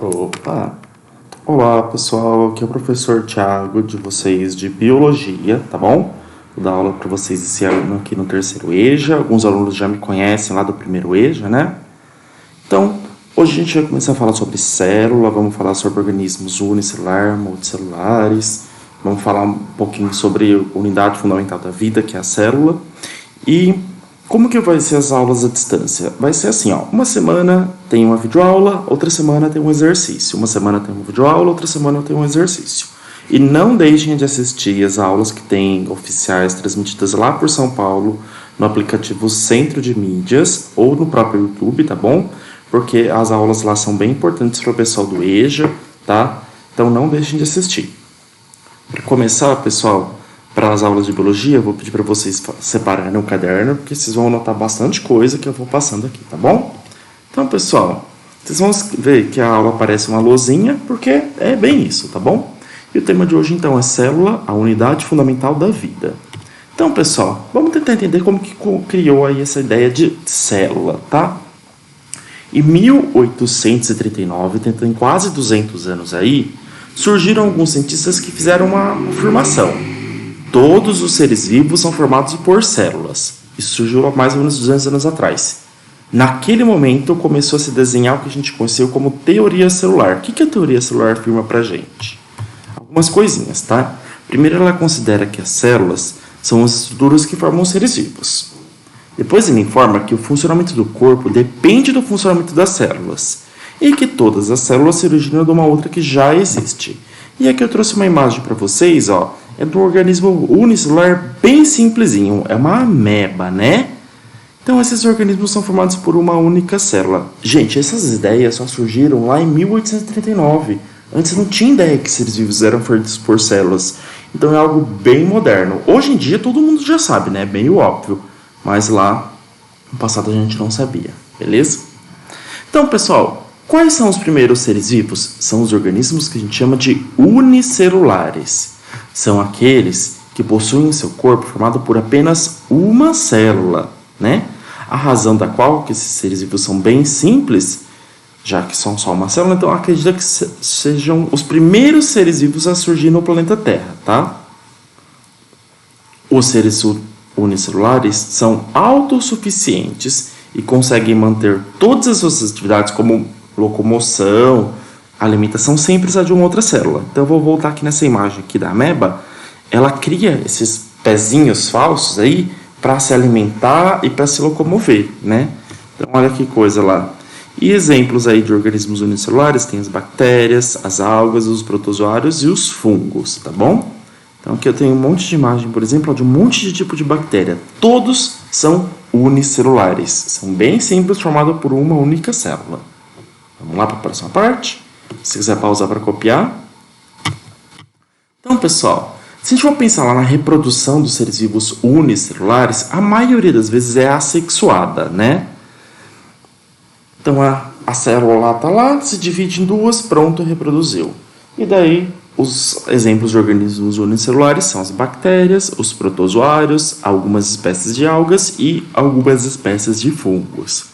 Opa! Olá pessoal, aqui é o professor Thiago de vocês de Biologia, tá bom? Vou dar aula para vocês esse ano aqui no terceiro EJA. Alguns alunos já me conhecem lá do primeiro EJA, né? Então, hoje a gente vai começar a falar sobre célula, vamos falar sobre organismos unicelular, multicelulares, vamos falar um pouquinho sobre a unidade fundamental da vida, que é a célula. E como que vai ser as aulas à distância? Vai ser assim, ó, uma semana tem uma videoaula, outra semana tem um exercício. Uma semana tem uma videoaula, outra semana tem um exercício. E não deixem de assistir as aulas que tem oficiais transmitidas lá por São Paulo, no aplicativo Centro de Mídias ou no próprio YouTube, tá bom? Porque as aulas lá são bem importantes para o pessoal do EJA, tá? Então não deixem de assistir. Para começar, pessoal, para as aulas de biologia, eu vou pedir para vocês separarem um caderno, porque vocês vão anotar bastante coisa que eu vou passando aqui, tá bom? Então, pessoal, vocês vão ver que a aula parece uma lousinha, porque é bem isso, tá bom? E o tema de hoje, então, é célula, a unidade fundamental da vida. Então, pessoal, vamos tentar entender como que criou aí essa ideia de célula, tá? Em 1839, tem quase 200 anos aí, surgiram alguns cientistas que fizeram uma afirmação. Todos os seres vivos são formados por células. Isso surgiu há mais ou menos 200 anos atrás. Naquele momento, começou a se desenhar o que a gente conheceu como teoria celular. O que a teoria celular afirma pra gente? Algumas coisinhas, tá? Primeiro, ela considera que as células são as estruturas que formam os seres vivos. Depois, ele informa que o funcionamento do corpo depende do funcionamento das células e que todas as células se originam de uma outra que já existe. E aqui eu trouxe uma imagem para vocês, ó. É do organismo unicelular bem simplesinho. É uma ameba, né? Então, esses organismos são formados por uma única célula. Gente, essas ideias só surgiram lá em 1839. Antes não tinha ideia que seres vivos eram feitos por células. Então, é algo bem moderno. Hoje em dia, todo mundo já sabe, né? Bem óbvio. Mas lá, no passado, a gente não sabia. Beleza? Então, pessoal, quais são os primeiros seres vivos? São os organismos que a gente chama de unicelulares. São aqueles que possuem seu corpo formado por apenas uma célula, né? A razão da qual que esses seres vivos são bem simples, já que são só uma célula, então acredita que sejam os primeiros seres vivos a surgir no planeta Terra, tá? Os seres unicelulares são autossuficientes e conseguem manter todas as suas atividades como locomoção, a alimentação sem precisar de uma outra célula. Então eu vou voltar aqui nessa imagem aqui da ameba. Ela cria esses pezinhos falsos aí para se alimentar e para se locomover, né? Então olha que coisa lá. E exemplos aí de organismos unicelulares tem as bactérias, as algas, os protozoários e os fungos, tá bom? Então aqui eu tenho um monte de imagem, por exemplo, de um monte de tipo de bactéria. Todos são unicelulares. São bem simples, formados por uma única célula. Vamos lá para a próxima parte? Se quiser pausar para copiar. Então, pessoal, se a gente for pensar lá na reprodução dos seres vivos unicelulares, a maioria das vezes é assexuada, né? Então, a célula lá está lá, se divide em duas, pronto, reproduziu. E daí, os exemplos de organismos unicelulares são as bactérias, os protozoários, algumas espécies de algas e algumas espécies de fungos.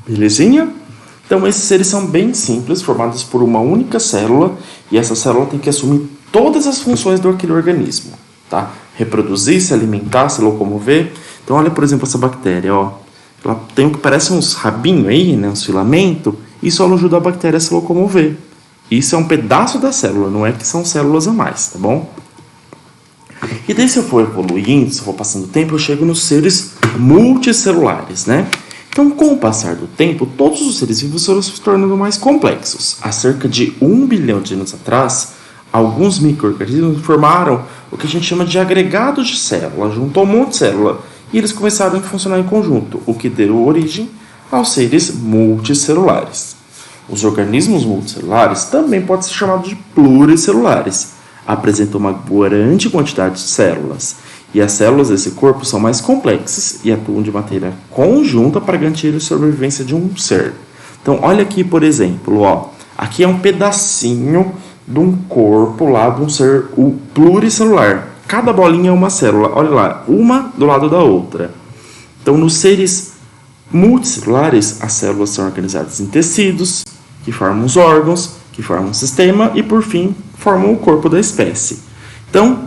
Belezinha? Então, esses seres são bem simples, formados por uma única célula, e essa célula tem que assumir todas as funções daquele organismo, tá? Reproduzir, se alimentar, se locomover. Então, olha, por exemplo, essa bactéria, ó. Ela tem o que parece uns rabinhos aí, né? Uns filamentos, e só ajuda a bactéria a se locomover. Isso é um pedaço da célula, não é que são células a mais, tá bom? E daí, se eu for evoluindo, se eu for passando o tempo, eu chego nos seres multicelulares, né? Então, com o passar do tempo, todos os seres vivos foram se tornando mais complexos. Há cerca de 1 bilhão de anos atrás, alguns micro-organismos formaram o que a gente chama de agregado de célula, juntou um monte de célula, e eles começaram a funcionar em conjunto, o que deu origem aos seres multicelulares. Os organismos multicelulares também podem ser chamados de pluricelulares. Apresentam uma grande quantidade de células. E as células desse corpo são mais complexas e atuam de maneira conjunta para garantir a sobrevivência de um ser. Então, olha aqui, por exemplo, ó. Aqui é um pedacinho de um corpo lá de um ser pluricelular. Cada bolinha é uma célula. Olha lá, uma do lado da outra. Então, nos seres multicelulares, as células são organizadas em tecidos, que formam os órgãos, que formam o sistema e, por fim, formam o corpo da espécie. Então,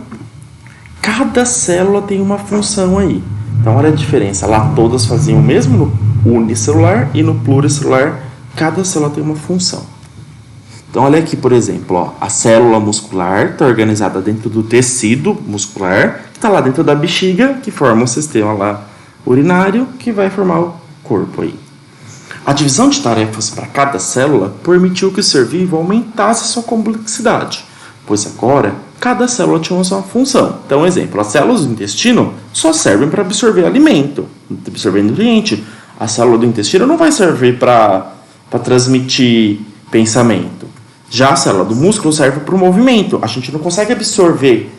cada célula tem uma função aí. Então, olha a diferença. Lá todas faziam o mesmo no unicelular e no pluricelular, cada célula tem uma função. Então, olha aqui, por exemplo, ó, a célula muscular está organizada dentro do tecido muscular, que está lá dentro da bexiga, que forma o sistema lá urinário, que vai formar o corpo aí. A divisão de tarefas para cada célula permitiu que o ser vivo aumentasse sua complexidade, pois agora cada célula tinha uma sua função. Então, exemplo, as células do intestino só servem para absorver alimento, absorver nutriente. A célula do intestino não vai servir para transmitir pensamento. Já a célula do músculo serve para o movimento. A gente não consegue absorver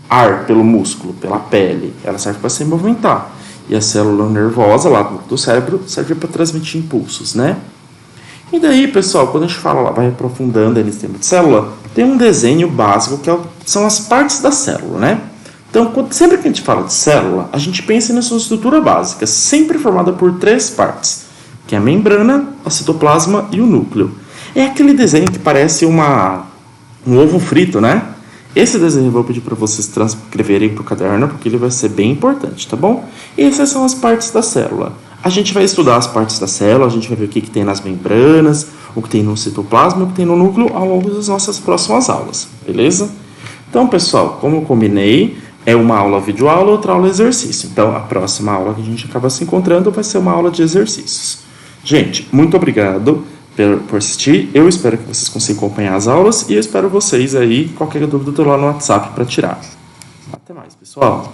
ar pelo músculo, pela pele. Ela serve para se movimentar. E a célula nervosa lá do cérebro serve para transmitir impulsos, né? E daí, pessoal, quando a gente fala, vai aprofundando nesse tema de célula, tem um desenho básico que são as partes da célula, né? Então, sempre que a gente fala de célula, a gente pensa na sua estrutura básica, sempre formada por 3 partes, que é a membrana, o citoplasma e o núcleo. É aquele desenho que parece um ovo frito, né? Esse desenho eu vou pedir para vocês transcreverem para o caderno, porque ele vai ser bem importante, tá bom? E essas são as partes da célula. A gente vai estudar as partes da célula, a gente vai ver o que tem nas membranas, o que tem no citoplasma, o que tem no núcleo ao longo das nossas próximas aulas, beleza? Então, pessoal, como eu combinei, é uma aula videoaula, outra aula exercício. Então, a próxima aula que a gente acaba se encontrando vai ser uma aula de exercícios. Gente, muito obrigado por assistir. Eu espero que vocês consigam acompanhar as aulas e eu espero vocês aí. Qualquer dúvida, eu tô lá no WhatsApp para tirar. Até mais, pessoal.